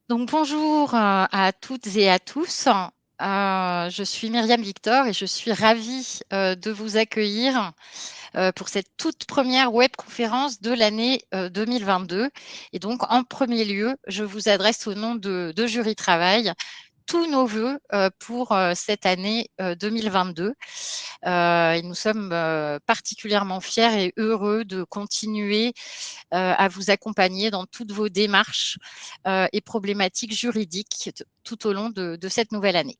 Donc bonjour à toutes et à tous. Je suis Myriam Victor et je suis ravie de vous accueillir pour cette toute première webconférence de l'année 2022. Et donc en premier lieu, je vous adresse au nom de Jury Travail tous nos voeux pour cette année 2022. Et nous sommes particulièrement fiers et heureux de continuer à vous accompagner dans toutes vos démarches et problématiques juridiques tout au long de cette nouvelle année.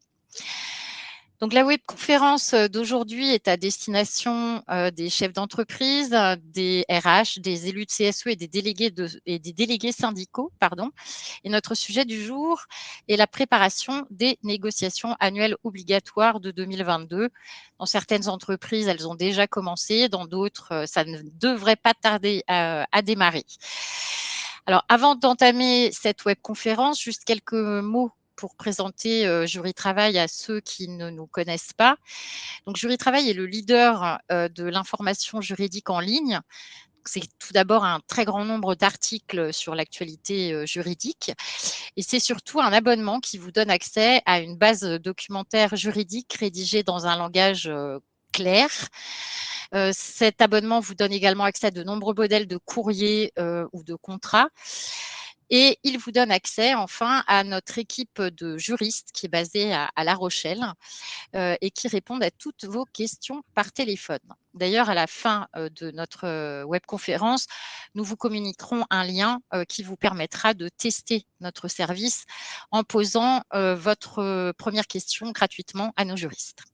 Donc la webconférence d'aujourd'hui est à destination des chefs d'entreprise, des RH, des élus de CSE et des délégués syndicaux, pardon. Et notre sujet du jour est la préparation des négociations annuelles obligatoires de 2022. Dans certaines entreprises, elles ont déjà commencé, dans d'autres, ça ne devrait pas tarder à démarrer. Alors, avant d'entamer cette webconférence, juste quelques mots pour présenter Jury Travail à ceux qui ne nous connaissent pas. Donc, Jury Travail est le leader de l'information juridique en ligne. C'est tout d'abord un très grand nombre d'articles sur l'actualité juridique et c'est surtout un abonnement qui vous donne accès à une base documentaire juridique rédigée dans un langage clair. Cet abonnement vous donne également accès à de nombreux modèles de courriers ou de contrats. Et il vous donne accès enfin à notre équipe de juristes qui est basée à La Rochelle et qui répondent à toutes vos questions par téléphone. D'ailleurs, à la fin de notre webconférence, nous vous communiquerons un lien qui vous permettra de tester notre service en posant votre première question gratuitement à nos juristes.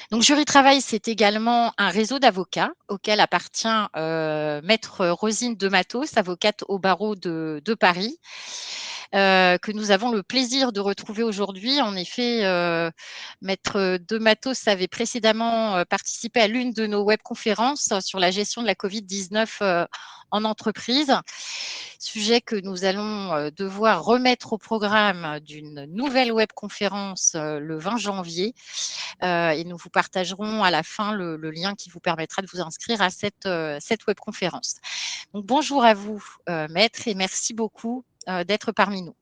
Donc, Jury Travail, c'est également un réseau d'avocats auquel appartient Maître Rosine de Matos, avocate au barreau de Paris, que nous avons le plaisir de retrouver aujourd'hui. En effet, Maître de Matos avait précédemment participé à l'une de nos webconférences sur la gestion de la Covid-19 en entreprise, sujet que nous allons devoir remettre au programme d'une nouvelle webconférence le 20 janvier. Et nous vous partagerons à la fin le lien qui vous permettra de vous inscrire à cette webconférence. Donc, bonjour à vous, Maître, et merci beaucoup d'être parmi nous.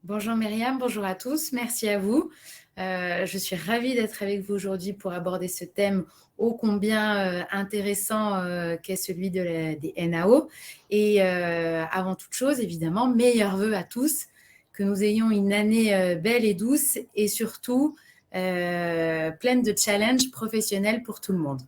Bonjour Myriam, bonjour à tous, merci à vous. Je suis ravie d'être avec vous aujourd'hui pour aborder ce thème ô combien intéressant qu'est celui des NAO. Et avant toute chose, évidemment, meilleurs vœux à tous, que nous ayons une année belle et douce et surtout pleine de challenges professionnels pour tout le monde.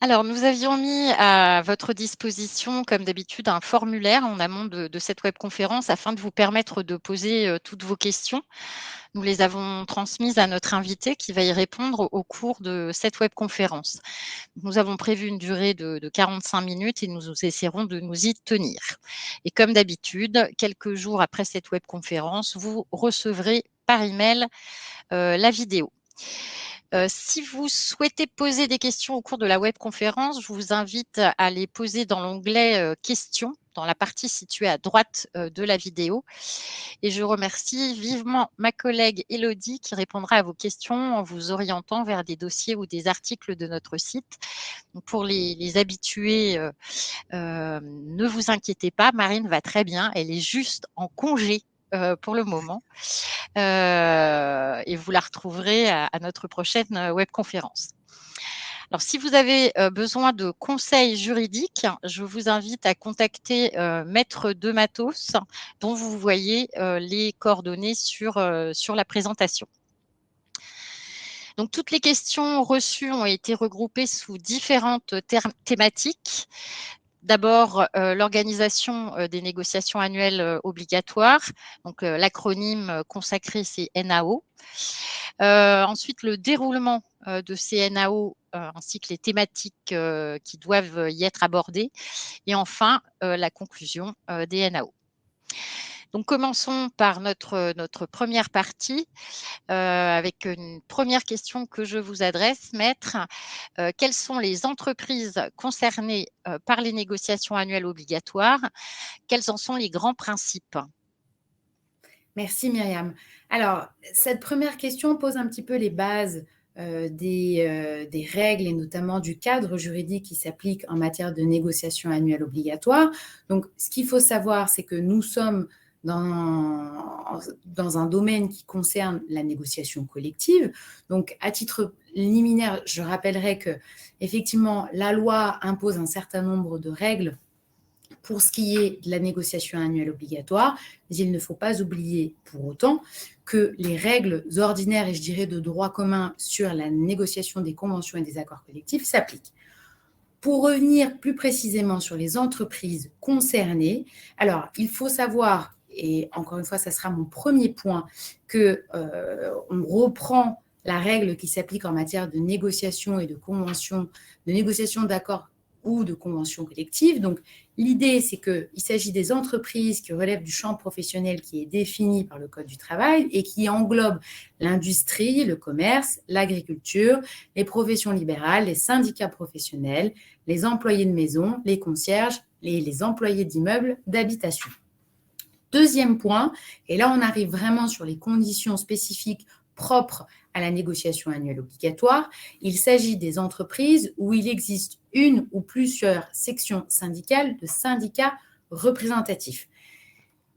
Alors, nous avions mis à votre disposition, comme d'habitude, un formulaire en amont de cette webconférence afin de vous permettre de poser toutes vos questions. Nous les avons transmises à notre invité qui va y répondre au cours de cette webconférence. Nous avons prévu une durée de 45 minutes et nous essaierons de nous y tenir. Et comme d'habitude, quelques jours après cette webconférence, vous recevrez par email la vidéo. Si vous souhaitez poser des questions au cours de la webconférence, je vous invite à les poser dans l'onglet questions, dans la partie située à droite de la vidéo. Et je remercie vivement ma collègue Élodie qui répondra à vos questions en vous orientant vers des dossiers ou des articles de notre site. Donc pour les habitués, ne vous inquiétez pas, Marine va très bien, elle est juste en congé pour le moment. Et vous la retrouverez à notre prochaine webconférence. Alors, si vous avez besoin de conseils juridiques, je vous invite à contacter Maître de Matos, dont vous voyez les coordonnées sur la présentation. Donc, toutes les questions reçues ont été regroupées sous différentes thématiques. D'abord, l'organisation des négociations annuelles obligatoires. Donc, l'acronyme consacré, c'est NAO. Ensuite, le déroulement de ces NAO ainsi que les thématiques qui doivent y être abordées. Et enfin, la conclusion des NAO. Donc, commençons par notre première partie avec une première question que je vous adresse, Maître. Quelles sont les entreprises concernées par les négociations annuelles obligatoires? Quels en sont les grands principes? Merci Myriam. Alors, cette première question pose un petit peu les bases des règles et notamment du cadre juridique qui s'applique en matière de négociation annuelle obligatoire. Donc, ce qu'il faut savoir, c'est que nous sommes dans un domaine qui concerne la négociation collective. Donc, à titre liminaire, je rappellerai que, effectivement, la loi impose un certain nombre de règles pour ce qui est de la négociation annuelle obligatoire, mais il ne faut pas oublier pour autant que les règles ordinaires et je dirais de droit commun sur la négociation des conventions et des accords collectifs s'appliquent. Pour revenir plus précisément sur les entreprises concernées, alors il faut savoir, et encore une fois, ça sera mon premier point, qu'on reprend la règle qui s'applique en matière de négociation et de convention, de négociation d'accords ou de conventions collectives. Donc, l'idée, c'est qu'il s'agit des entreprises qui relèvent du champ professionnel qui est défini par le Code du travail et qui englobe l'industrie, le commerce, l'agriculture, les professions libérales, les syndicats professionnels, les employés de maison, les concierges, les employés d'immeubles d'habitation. Deuxième point, et là on arrive vraiment sur les conditions spécifiques propres à la négociation annuelle obligatoire, il s'agit des entreprises où il existe une ou plusieurs sections syndicales de syndicats représentatifs.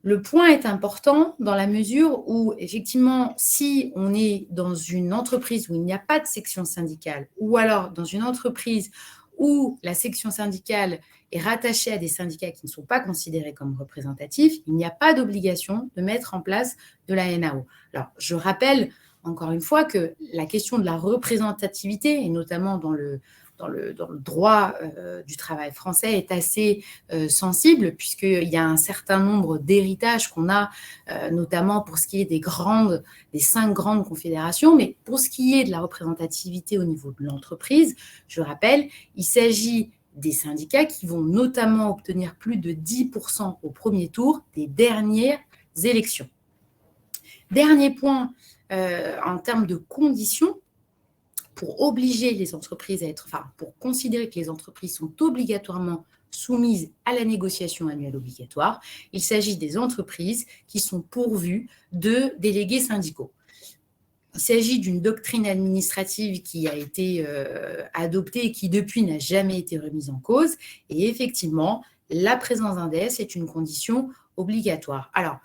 Le point est important dans la mesure où, effectivement, si on est dans une entreprise où il n'y a pas de section syndicale ou alors dans une entreprise où la section syndicale est rattachée à des syndicats qui ne sont pas considérés comme représentatifs, il n'y a pas d'obligation de mettre en place de la NAO. Alors, je rappelle encore une fois que la question de la représentativité, et notamment dans le droit du travail français, est assez sensible, puisqu'il y a un certain nombre d'héritages qu'on a, notamment pour ce qui est des 5 grandes confédérations, mais pour ce qui est de la représentativité au niveau de l'entreprise, je rappelle, il s'agit des syndicats qui vont notamment obtenir plus de 10% au premier tour des dernières élections. Dernier point, en termes de conditions, pour obliger les entreprises pour considérer que les entreprises sont obligatoirement soumises à la négociation annuelle obligatoire, il s'agit des entreprises qui sont pourvues de délégués syndicaux. Il s'agit d'une doctrine administrative qui a été adoptée et qui depuis n'a jamais été remise en cause. Et effectivement, la présence d'un DS est une condition obligatoire. Alors,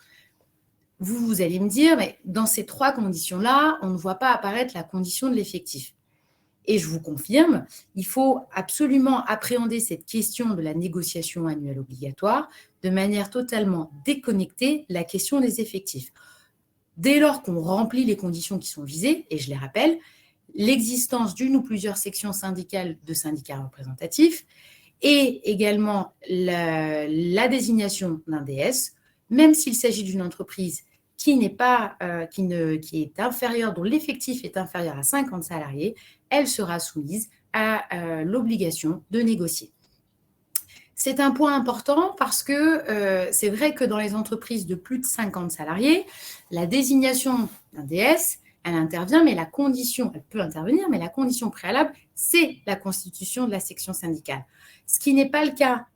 vous allez me dire, mais dans ces 3 conditions-là, on ne voit pas apparaître la condition de l'effectif. Et je vous confirme, il faut absolument appréhender cette question de la négociation annuelle obligatoire de manière totalement déconnectée de la question des effectifs. Dès lors qu'on remplit les conditions qui sont visées, et je les rappelle, l'existence d'une ou plusieurs sections syndicales de syndicats représentatifs et également la désignation d'un DS, même s'il s'agit d'une entreprise qui est inférieure, dont l'effectif est inférieur à 50 salariés, elle sera soumise à l'obligation de négocier. C'est un point important parce que c'est vrai que dans les entreprises de plus de 50 salariés, la désignation d'un DS, elle intervient, mais elle peut intervenir, mais la condition préalable, c'est la constitution de la section syndicale. Ce qui n'est pas le cas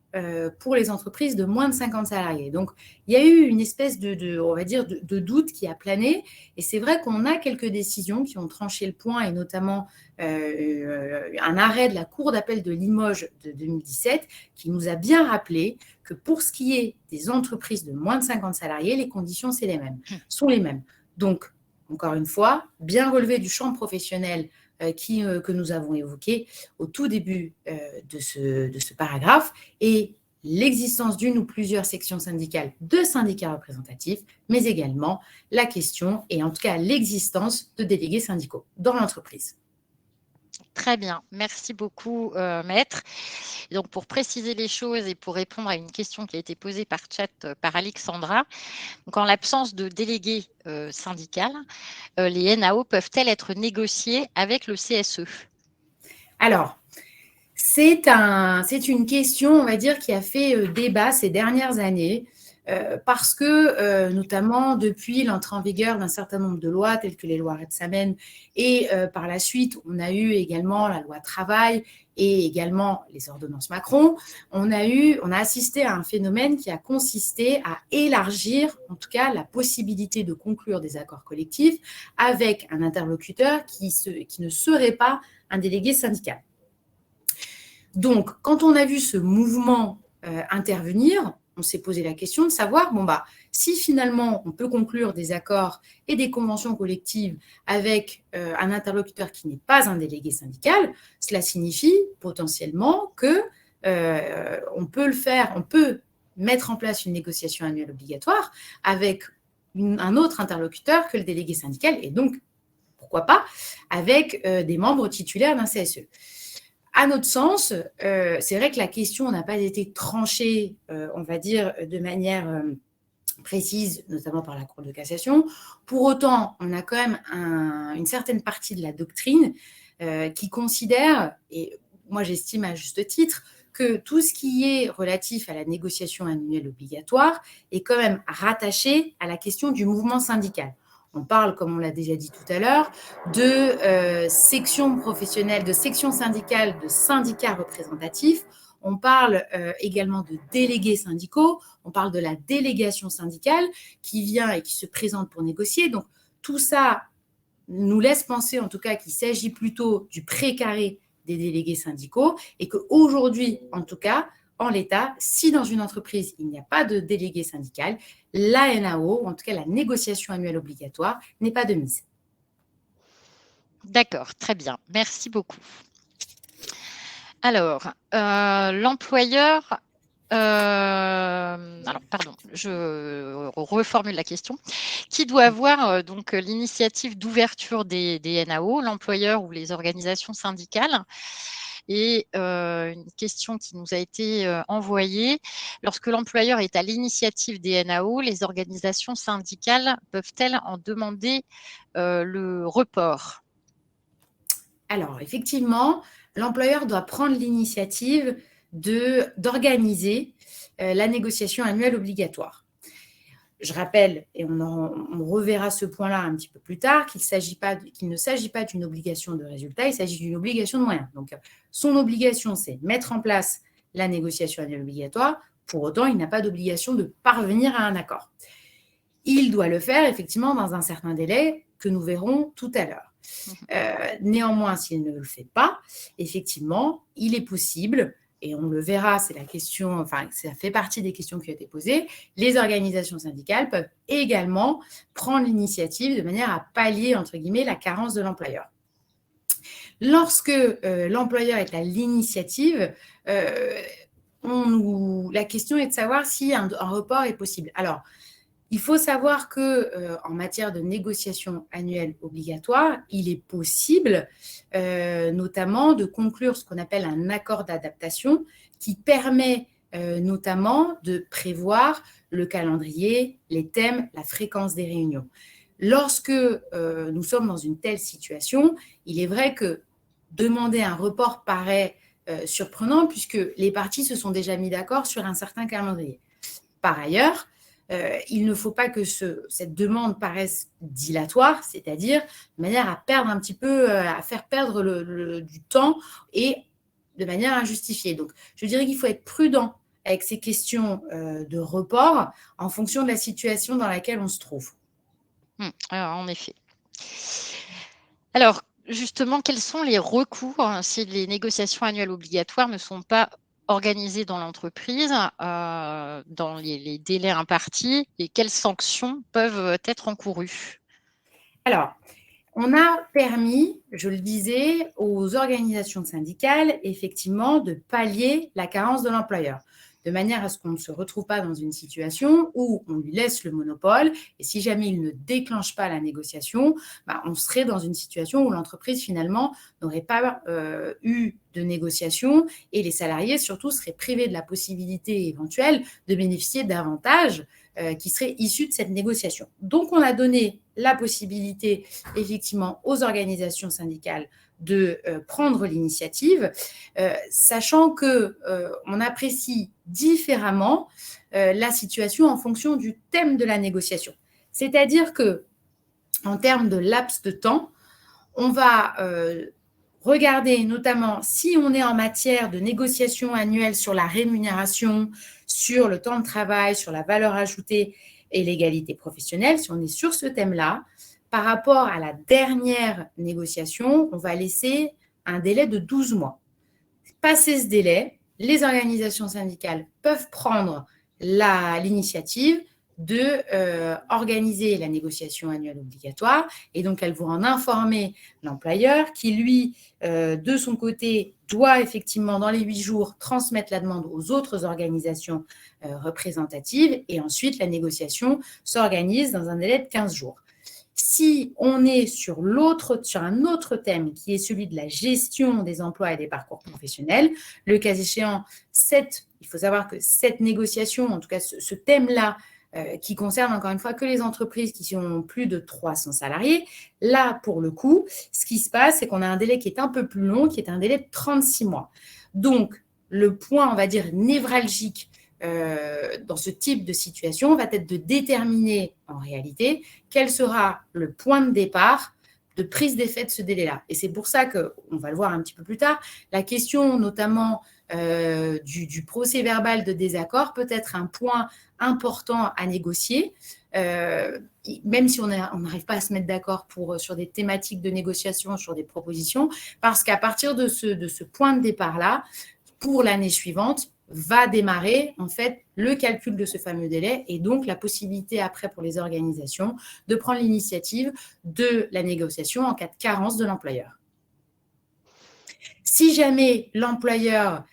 pour les entreprises de moins de 50 salariés. Donc, il y a eu une espèce de doute qui a plané. Et c'est vrai qu'on a quelques décisions qui ont tranché le point, et notamment un arrêt de la Cour d'appel de Limoges de 2017 qui nous a bien rappelé que pour ce qui est des entreprises de moins de 50 salariés, les conditions sont les mêmes. Donc, encore une fois, bien relevé du champ professionnel que nous avons évoqué au tout début de ce paragraphe, et l'existence d'une ou plusieurs sections syndicales de syndicats représentatifs, mais également la question, et en tout cas l'existence de délégués syndicaux dans l'entreprise. Très bien, merci beaucoup Maître. Donc pour préciser les choses et pour répondre à une question qui a été posée par chat par Alexandra, donc en l'absence de délégué syndical, les NAO peuvent-elles être négociées avec le CSE? Alors, c'est une question, on va dire, qui a fait débat ces dernières années. parce que, notamment depuis l'entrée en vigueur d'un certain nombre de lois, telles que les lois Rebsamen, et par la suite, on a eu également la loi travail et également les ordonnances Macron, on a assisté à un phénomène qui a consisté à élargir, en tout cas, la possibilité de conclure des accords collectifs avec un interlocuteur qui ne serait pas un délégué syndical. Donc, quand on a vu ce mouvement intervenir, on s'est posé la question de savoir, si finalement on peut conclure des accords et des conventions collectives avec un interlocuteur qui n'est pas un délégué syndical, cela signifie potentiellement que on peut le faire, on peut mettre en place une négociation annuelle obligatoire avec un autre interlocuteur que le délégué syndical et donc, pourquoi pas, avec des membres titulaires d'un CSE. À notre sens, c'est vrai que la question n'a pas été tranchée, on va dire, de manière précise, notamment par la Cour de cassation. Pour autant, on a quand même une certaine partie de la doctrine qui considère, et moi j'estime à juste titre, que tout ce qui est relatif à la négociation annuelle obligatoire est quand même rattaché à la question du mouvement syndical. On parle, comme on l'a déjà dit tout à l'heure, de sections professionnelles, de sections syndicales, de syndicats représentatifs. On parle également de délégués syndicaux. On parle de la délégation syndicale qui vient et qui se présente pour négocier. Donc, tout ça nous laisse penser, en tout cas, qu'il s'agit plutôt du précaré des délégués syndicaux et qu'aujourd'hui, en tout cas, en l'état, si dans une entreprise, il n'y a pas de délégué syndical, la NAO, en tout cas la négociation annuelle obligatoire, n'est pas de mise. D'accord, très bien. Merci beaucoup. Alors, l'employeur... alors, pardon, je reformule la question. Qui doit avoir donc l'initiative d'ouverture des NAO, l'employeur ou les organisations syndicales? Et une question qui nous a été envoyée, lorsque l'employeur est à l'initiative des NAO, les organisations syndicales peuvent-elles en demander le report? Alors, effectivement, l'employeur doit prendre l'initiative d'organiser la négociation annuelle obligatoire. Je rappelle, et on reverra ce point-là un petit peu plus tard, qu'il ne s'agit pas d'une obligation de résultat, il s'agit d'une obligation de moyens. Donc, son obligation, c'est mettre en place la négociation annuelle obligatoire. Pour autant, il n'a pas d'obligation de parvenir à un accord. Il doit le faire, effectivement, dans un certain délai que nous verrons tout à l'heure. Néanmoins, s'il ne le fait pas, effectivement, il est possible, et on le verra, c'est la question, enfin, ça fait partie des questions qui ont été posées, les organisations syndicales peuvent également prendre l'initiative de manière à pallier, entre guillemets, la carence de l'employeur. Lorsque l'employeur est à l'initiative, la question est de savoir si un report est possible. Alors, il faut savoir qu'en matière de négociation annuelle obligatoire, il est possible notamment de conclure ce qu'on appelle un accord d'adaptation qui permet notamment de prévoir le calendrier, les thèmes, la fréquence des réunions. Lorsque nous sommes dans une telle situation, il est vrai que demander un report paraît surprenant puisque les parties se sont déjà mis d'accord sur un certain calendrier. Par ailleurs, il ne faut pas que cette demande paraisse dilatoire, c'est-à-dire de manière à perdre un petit peu, à faire perdre du temps et de manière injustifiée. Donc, je dirais qu'il faut être prudent avec ces questions de report en fonction de la situation dans laquelle on se trouve. Alors, en effet. Alors, justement, quels sont les recours si les négociations annuelles obligatoires ne sont pas organisées dans l'entreprise, dans les délais impartis, et quelles sanctions peuvent être encourues? Alors, on a permis, je le disais, aux organisations syndicales, effectivement, de pallier la carence de l'employeur, de manière à ce qu'on ne se retrouve pas dans une situation où on lui laisse le monopole et si jamais il ne déclenche pas la négociation, on serait dans une situation où l'entreprise, finalement, n'aurait pas eu de négociation et les salariés, surtout, seraient privés de la possibilité éventuelle de bénéficier d'avantages qui seraient issus de cette négociation. Donc, on a donné la possibilité, effectivement, aux organisations syndicales de prendre l'initiative, sachant qu'on apprécie différemment la situation en fonction du thème de la négociation. C'est-à-dire que, en termes de laps de temps, on va regarder notamment si on est en matière de négociation annuelle sur la rémunération, sur le temps de travail, sur la valeur ajoutée et l'égalité professionnelle, si on est sur ce thème-là, par rapport à la dernière négociation, on va laisser un délai de 12 mois. Passé ce délai, les organisations syndicales peuvent prendre l'initiative de organiser la négociation annuelle obligatoire, et donc elles vont en informer l'employeur qui, lui, de son côté, doit effectivement, dans les 8 jours, transmettre la demande aux autres organisations représentatives, et ensuite la négociation s'organise dans un délai de 15 jours. Si on est sur un autre thème qui est celui de la gestion des emplois et des parcours professionnels, le cas échéant, il faut savoir que cette négociation, en tout cas ce thème-là, qui concerne encore une fois que les entreprises qui ont plus de 300 salariés, là, pour le coup, ce qui se passe, c'est qu'on a un délai qui est un peu plus long, qui est un délai de 36 mois. Donc, le point, on va dire, névralgique dans ce type de situation va être de déterminer en réalité quel sera le point de départ de prise d'effet de ce délai-là. Et c'est pour ça qu'on va le voir un petit peu plus tard, la question notamment du procès-verbal de désaccord peut être un point important à négocier, même si on n'arrive pas à se mettre d'accord sur des thématiques de négociation, sur des propositions, parce qu'à partir de ce point de départ-là, pour l'année suivante, va démarrer en fait le calcul de ce fameux délai et donc la possibilité après pour les organisations de prendre l'initiative de la négociation en cas de carence de l'employeur. Si jamais l'employeur,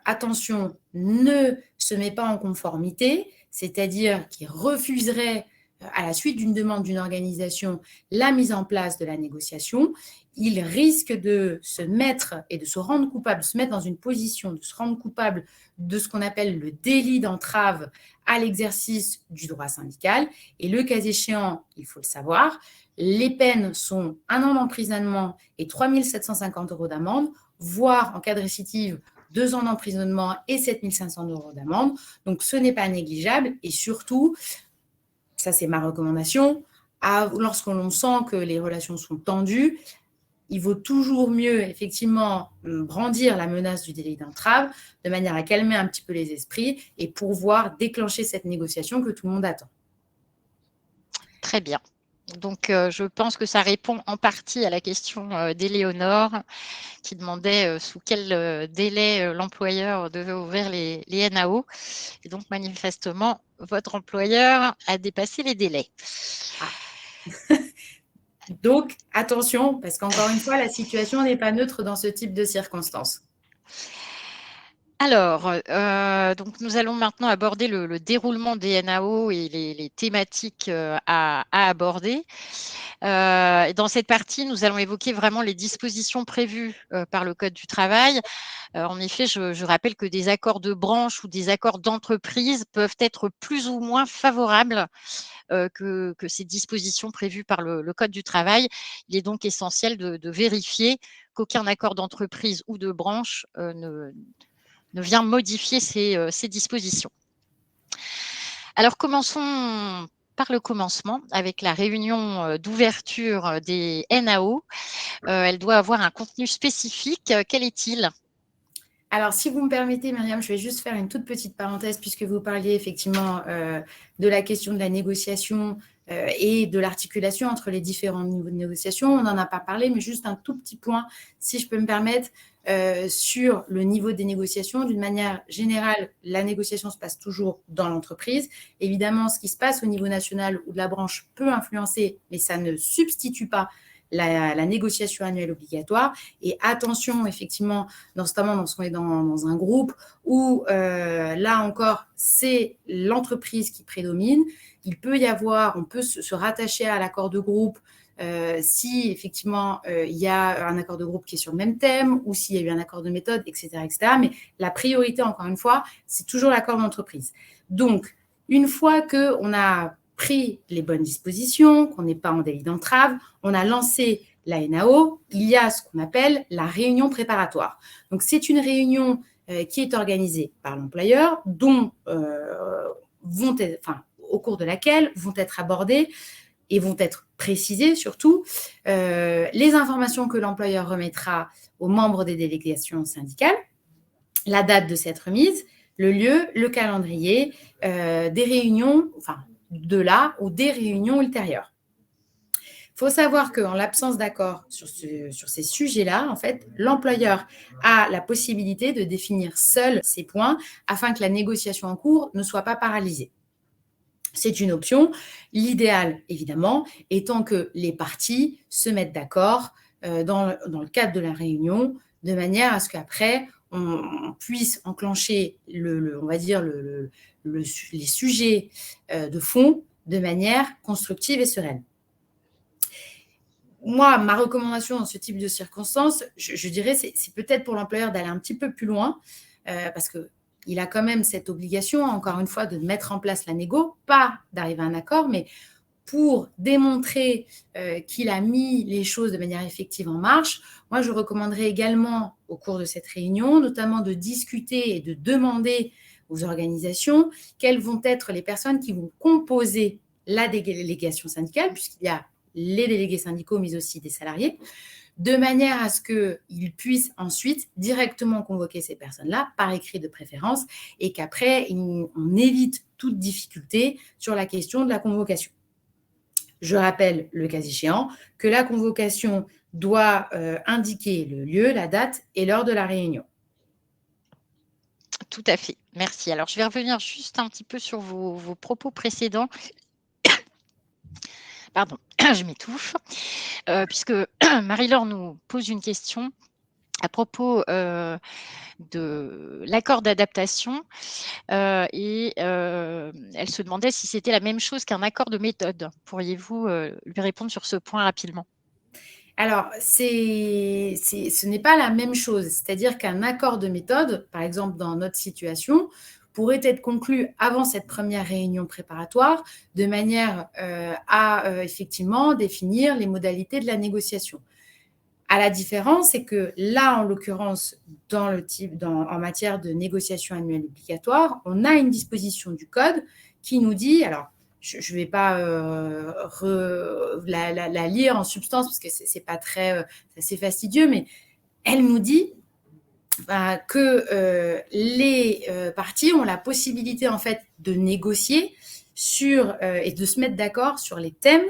attention, ne se met pas en conformité, c'est-à-dire qu'il refuserait à la suite d'une demande d'une organisation la mise en place de la négociation, il risque de se mettre et de se rendre coupable, de se mettre dans une position de se rendre coupable de ce qu'on appelle le délit d'entrave à l'exercice du droit syndical. Et le cas échéant, il faut le savoir, les peines sont 1 an d'emprisonnement et 3 750 € d'amende, voire en cas de récidive, 2 ans d'emprisonnement et 7 500 € d'amende. Donc, ce n'est pas négligeable et surtout, ça c'est ma recommandation, lorsque l'on sent que les relations sont tendues, il vaut toujours mieux, effectivement, brandir la menace du délit d'entrave de manière à calmer un petit peu les esprits et pouvoir déclencher cette négociation que tout le monde attend. Très bien. Donc, je pense que ça répond en partie à la question d'Éléonore qui demandait sous quel délai l'employeur devait ouvrir les NAO. Et donc, manifestement, votre employeur a dépassé les délais. Ah. Donc, attention, parce qu'encore une fois, la situation n'est pas neutre dans ce type de circonstances. Alors, donc nous allons maintenant aborder le déroulement des NAO et les thématiques à aborder. Dans cette partie, nous allons évoquer vraiment les dispositions prévues par le Code du travail. En effet, je rappelle que des accords de branche ou des accords d'entreprise peuvent être plus ou moins favorables que ces dispositions prévues par le Code du travail. Il est donc essentiel de vérifier qu'aucun accord d'entreprise ou de branche ne vient modifier ces dispositions. Alors, commençons par le commencement avec la réunion d'ouverture des NAO. Elle doit avoir un contenu spécifique. Quel est-il ? Alors, si vous me permettez, Myriam, je vais juste faire une toute petite parenthèse puisque vous parliez effectivement de la question de la négociation et de l'articulation entre les différents niveaux de négociation. On n'en a pas parlé, mais juste un tout petit point, si je peux me permettre, sur le niveau des négociations. D'une manière générale, la négociation se passe toujours dans l'entreprise. Évidemment, ce qui se passe au niveau national ou de la branche peut influencer, mais ça ne substitue pas la négociation annuelle obligatoire. Et attention, effectivement, notamment lorsqu'on est dans un groupe où, là encore, c'est l'entreprise qui prédomine. On peut se rattacher à l'accord de groupe si effectivement il y a un accord de groupe qui est sur le même thème ou s'il y a eu un accord de méthode, etc., etc. Mais la priorité, encore une fois, c'est toujours l'accord d'entreprise. Donc, une fois qu'on a pris les bonnes dispositions, qu'on n'est pas en délit d'entrave, on a lancé la NAO, il y a ce qu'on appelle la réunion préparatoire. Donc, c'est une réunion qui est organisée par l'employeur, dont au cours de laquelle vont être abordées et vont être précisées surtout les informations que l'employeur remettra aux membres des délégations syndicales, la date de cette remise, le lieu, le calendrier des réunions, de là ou des réunions ultérieures. Il faut savoir qu'en l'absence d'accord sur ces sujets-là, en fait, l'employeur a la possibilité de définir seul ces points afin que la négociation en cours ne soit pas paralysée. C'est une option. L'idéal, évidemment, étant que les parties se mettent d'accord dans le cadre de la réunion, de manière à ce qu'après, on puisse enclencher, on va dire, les sujets de fond de manière constructive et sereine. Moi, ma recommandation dans ce type de circonstances, je dirais, c'est peut-être pour l'employeur d'aller un petit peu plus loin, parce qu'il a quand même cette obligation, encore une fois, de mettre en place la négo, pas d'arriver à un accord, mais pour démontrer qu'il a mis les choses de manière effective en marche. Moi, je recommanderais également, au cours de cette réunion, notamment de discuter et de demander aux organisations quelles vont être les personnes qui vont composer la délégation syndicale, puisqu'il y a les délégués syndicaux, mais aussi des salariés, de manière à ce qu'ils puissent ensuite directement convoquer ces personnes-là, par écrit de préférence, et qu'après, on évite toute difficulté sur la question de la convocation. Je rappelle, le cas échéant, que la convocation doit indiquer le lieu, la date et l'heure de la réunion. Tout à fait, merci. Alors, je vais revenir juste un petit peu sur vos propos précédents. Pardon, je m'étouffe, puisque Marie-Laure nous pose une question à propos de l'accord d'adaptation et elle se demandait si c'était la même chose qu'un accord de méthode. Pourriez-vous lui répondre sur ce point rapidement? Alors, ce n'est pas la même chose. C'est-à-dire qu'un accord de méthode, par exemple dans notre situation, pourrait être conclu avant cette première réunion préparatoire de manière à effectivement définir les modalités de la négociation. À la différence, c'est que là, en l'occurrence, en matière de négociation annuelle obligatoire, on a une disposition du code qui nous dit, alors je ne vais pas la lire en substance parce que c'est pas très, c'est assez fastidieux, mais elle nous dit que les parties ont la possibilité en fait de négocier et de se mettre d'accord sur les thèmes,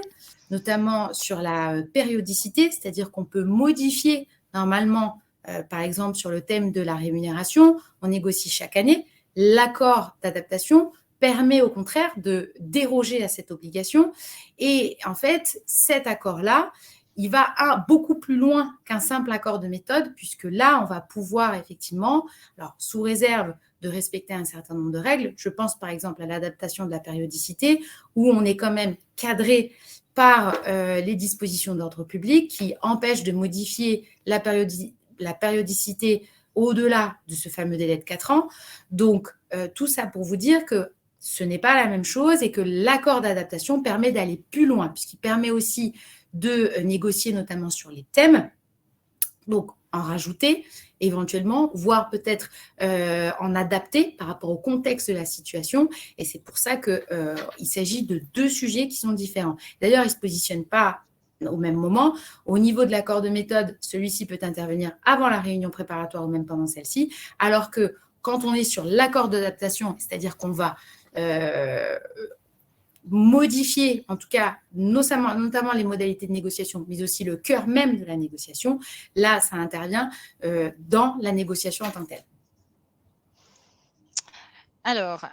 notamment sur la périodicité, c'est-à-dire qu'on peut modifier normalement, par exemple sur le thème de la rémunération, on négocie chaque année. L'accord d'adaptation permet au contraire de déroger à cette obligation. Et en fait, cet accord-là, il va beaucoup plus loin qu'un simple accord de méthode, puisque là, on va pouvoir effectivement, alors sous réserve de respecter un certain nombre de règles, je pense par exemple à l'adaptation de la périodicité, où on est quand même cadré par les dispositions d'ordre public qui empêchent de modifier la périodicité au-delà de ce fameux délai de 4 ans. Donc, tout ça pour vous dire que ce n'est pas la même chose et que l'accord d'adaptation permet d'aller plus loin, puisqu'il permet aussi de négocier notamment sur les thèmes, donc en rajouter éventuellement, voire peut-être en adapter par rapport au contexte de la situation. Et c'est pour ça qu'il s'agit de deux sujets qui sont différents. D'ailleurs, ils ne se positionnent pas au même moment. Au niveau de l'accord de méthode, celui-ci peut intervenir avant la réunion préparatoire ou même pendant celle-ci, alors que quand on est sur l'accord d'adaptation, c'est-à-dire qu'on va modifier, en tout cas, notamment les modalités de négociation, mais aussi le cœur même de la négociation, là, ça intervient dans la négociation en tant que telle. Alors,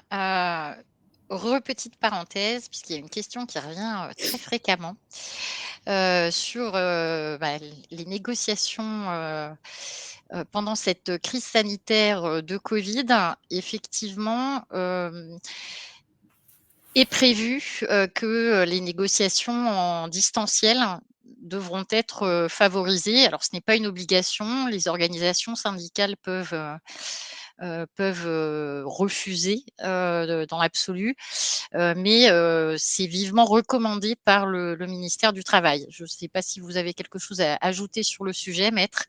petite parenthèse, puisqu'il y a une question qui revient très fréquemment sur les négociations pendant cette crise sanitaire de Covid. Effectivement, est prévu que les négociations en distanciel devront être favorisées. Alors, ce n'est pas une obligation. Les organisations syndicales peuvent peuvent refuser dans l'absolu, mais c'est vivement recommandé par le ministère du Travail. Je ne sais pas si vous avez quelque chose à ajouter sur le sujet, maître.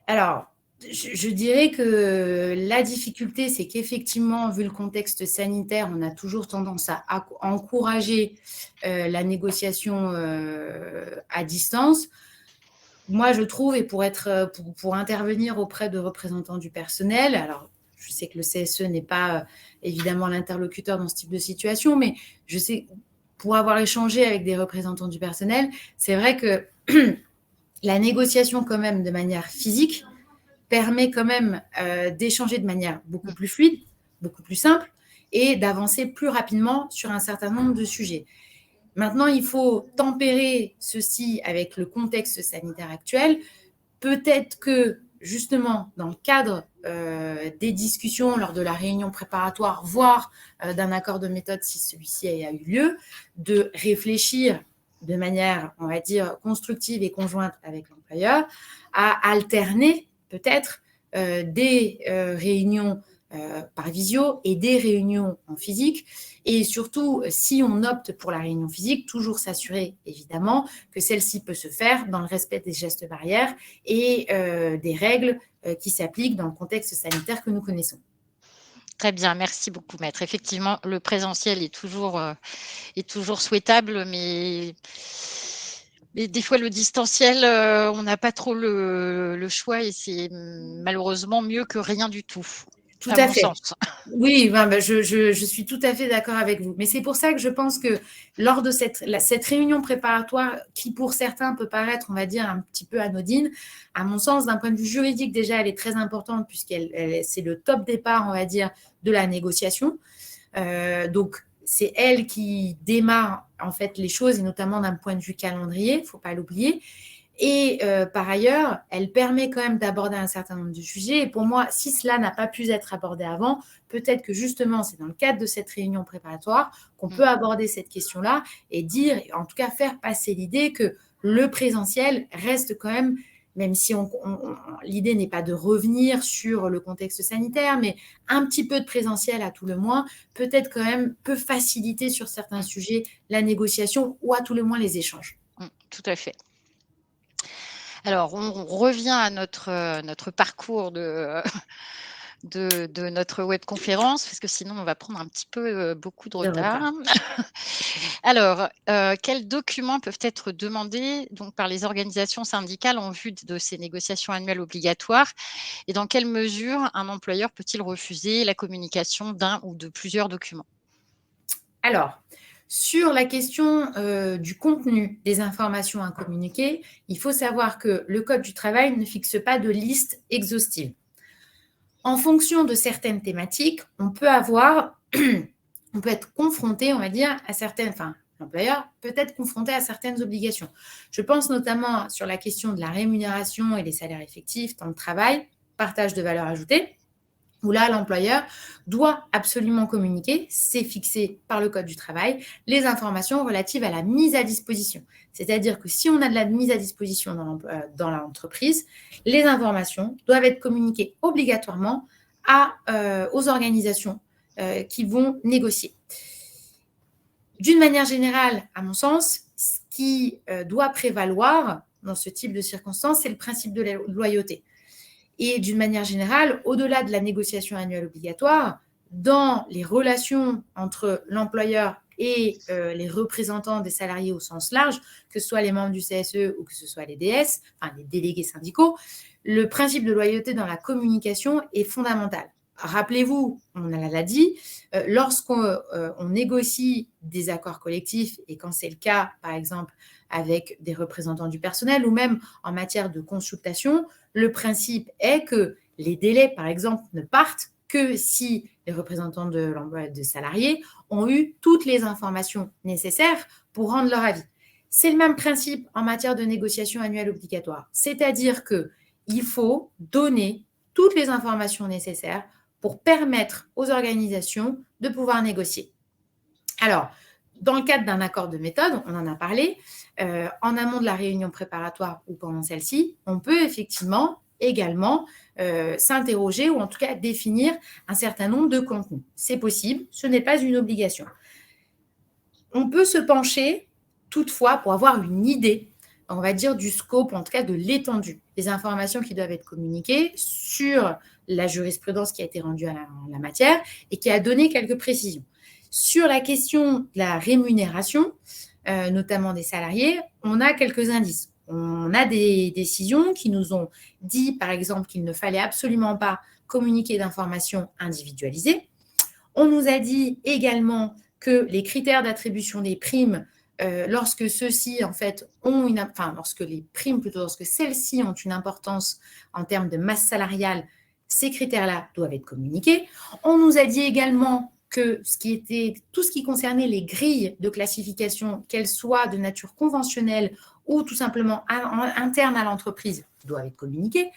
Alors, je dirais que la difficulté, c'est qu'effectivement, vu le contexte sanitaire, on a toujours tendance à encourager la négociation à distance. Moi, je trouve, et pour intervenir auprès de représentants du personnel, alors je sais que le CSE n'est pas évidemment l'interlocuteur dans ce type de situation, mais je sais, pour avoir échangé avec des représentants du personnel, c'est vrai que la négociation quand même de manière physique permet quand même d'échanger de manière beaucoup plus fluide, beaucoup plus simple, et d'avancer plus rapidement sur un certain nombre de sujets. Maintenant, il faut tempérer ceci avec le contexte sanitaire actuel. Peut-être que, justement, dans le cadre des discussions lors de la réunion préparatoire, voire d'un accord de méthode si celui-ci a eu lieu, de réfléchir de manière, on va dire, constructive et conjointe avec l'employeur, à alterner peut-être des réunions par visio et des réunions en physique. Et surtout, si on opte pour la réunion physique, toujours s'assurer évidemment que celle-ci peut se faire dans le respect des gestes barrières et des règles qui s'appliquent dans le contexte sanitaire que nous connaissons. Très bien, merci beaucoup, maître. Effectivement, le présentiel est toujours souhaitable, mais des fois, le distanciel, on n'a pas trop le choix et c'est malheureusement mieux que rien du tout, Tout à à mon fait. sens. Oui, je suis tout à fait d'accord avec vous. Mais c'est pour ça que je pense que lors de cette réunion préparatoire, qui pour certains peut paraître, on va dire, un petit peu anodine, à mon sens, d'un point de vue juridique, déjà, elle est très importante c'est le top départ, on va dire, de la négociation. Donc, c'est elle qui démarre, en fait, les choses, et notamment d'un point de vue calendrier, il ne faut pas l'oublier. Et par ailleurs, elle permet quand même d'aborder un certain nombre de sujets. Et pour moi, si cela n'a pas pu être abordé avant, peut-être que justement, c'est dans le cadre de cette réunion préparatoire qu'on peut aborder cette question-là et dire, en tout cas faire passer l'idée que le présentiel reste quand même si l'idée n'est pas de revenir sur le contexte sanitaire, mais un petit peu de présentiel à tout le moins, peut-être quand même peut faciliter sur certains sujets la négociation ou à tout le moins les échanges. Tout à fait. Alors, on revient à notre parcours de notre webconférence, parce que sinon on va prendre un petit peu beaucoup de De retard. retard. Alors, quels documents peuvent être demandés donc, par les organisations syndicales en vue de ces négociations annuelles obligatoires et dans quelle mesure un employeur peut-il refuser la communication d'un ou de plusieurs documents? Alors, sur la question du contenu des informations à communiquer, il faut savoir que le Code du travail ne fixe pas de liste exhaustive. En fonction de certaines thématiques, on peut être confronté, on va dire, à certaines, l'employeur peut être confronté à certaines obligations. Je pense notamment sur la question de la rémunération et des salaires effectifs, temps de travail, partage de valeur ajoutée, où là, l'employeur doit absolument communiquer, c'est fixé par le Code du travail, les informations relatives à la mise à disposition. C'est-à-dire que si on a de la mise à disposition dans l'entreprise, les informations doivent être communiquées obligatoirement aux organisations qui vont négocier. D'une manière générale, à mon sens, ce qui doit prévaloir dans ce type de circonstances, c'est le principe de la loyauté. Et d'une manière générale, au-delà de la négociation annuelle obligatoire, dans les relations entre l'employeur et les représentants des salariés au sens large, que ce soit les membres du CSE ou que ce soit les DS, enfin les délégués syndicaux, le principe de loyauté dans la communication est fondamental. Rappelez-vous, on l'a dit, lorsqu'on négocie des accords collectifs, et quand c'est le cas, par exemple, avec des représentants du personnel ou même en matière de consultation, le principe est que les délais, par exemple, ne partent que si les représentants de l'emploi de salariés ont eu toutes les informations nécessaires pour rendre leur avis. C'est le même principe en matière de négociation annuelle obligatoire, c'est-à-dire qu'il faut donner toutes les informations nécessaires pour permettre aux organisations de pouvoir négocier. Alors, dans le cadre d'un accord de méthode, on en a parlé, en amont de la réunion préparatoire ou pendant celle-ci, on peut effectivement également s'interroger ou en tout cas définir un certain nombre de contenus. C'est possible, ce n'est pas une obligation. On peut se pencher toutefois pour avoir une idée, on va dire, du scope, en tout cas de l'étendue des informations qui doivent être communiquées sur la jurisprudence qui a été rendue à la matière et qui a donné quelques précisions. Sur la question de la rémunération, notamment des salariés, on a quelques indices. On a des décisions qui nous ont dit, par exemple, qu'il ne fallait absolument pas communiquer d'informations individualisées. On nous a dit également que les critères d'attribution des primes, lorsque ceux-ci, en fait, lorsque les primes, plutôt, lorsque celles-ci ont une importance en termes de masse salariale, ces critères-là doivent être communiqués. On nous a dit également que tout ce qui concernait les grilles de classification, qu'elles soient de nature conventionnelle ou tout simplement interne à l'entreprise, doivent être communiquées.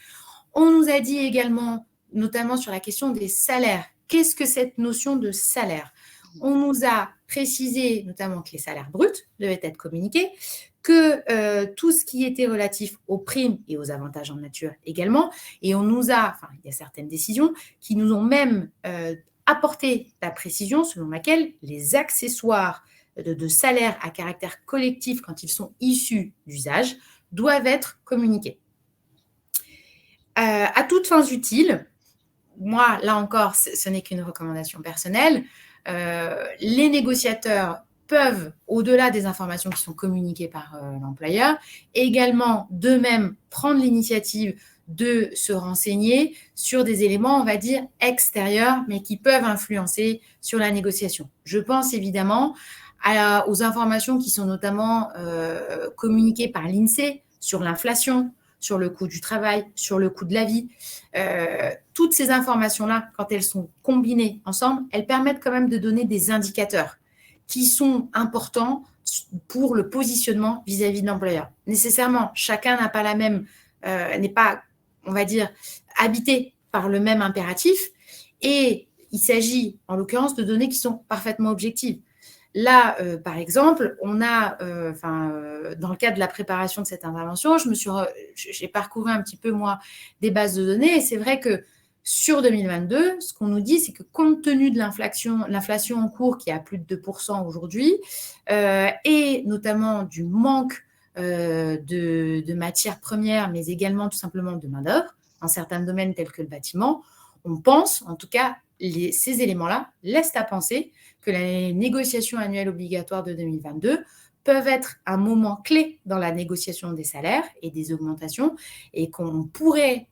On nous a dit également, notamment sur la question des salaires, qu'est-ce que cette notion de salaire ? On nous a précisé notamment que les salaires bruts devaient être communiqués, que tout ce qui était relatif aux primes et aux avantages en nature également, et il y a certaines décisions qui nous ont même apporté la précision selon laquelle les accessoires de salaire à caractère collectif, quand ils sont issus d'usage, doivent être communiqués. À toutes fins utiles, moi, là encore, ce n'est qu'une recommandation personnelle, les négociateurs peuvent, au-delà des informations qui sont communiquées par l'employeur, également d'eux-mêmes prendre l'initiative de se renseigner sur des éléments, on va dire, extérieurs, mais qui peuvent influencer sur la négociation. Je pense évidemment aux informations qui sont notamment communiquées par l'INSEE sur l'inflation, sur le coût du travail, sur le coût de la vie. Toutes ces informations-là, quand elles sont combinées ensemble, elles permettent quand même de donner des indicateurs qui sont importants pour le positionnement vis-à-vis de l'employeur. Nécessairement, chacun n'a pas la même, n'est pas, on va dire, habité par le même impératif, et il s'agit, en l'occurrence, de données qui sont parfaitement objectives. Là, par exemple, on a, dans le cadre de la préparation de cette intervention, j'ai parcouru un petit peu, moi, des bases de données, et c'est vrai que sur 2022, ce qu'on nous dit, c'est que compte tenu de l'inflation en cours qui est à plus de 2% aujourd'hui, et notamment du manque de matières premières, mais également tout simplement de main-d'œuvre, dans certains domaines tels que le bâtiment, on pense, en tout cas, ces éléments-là laissent à penser que les négociations annuelles obligatoires de 2022 peuvent être un moment clé dans la négociation des salaires et des augmentations, et qu'on pourrait,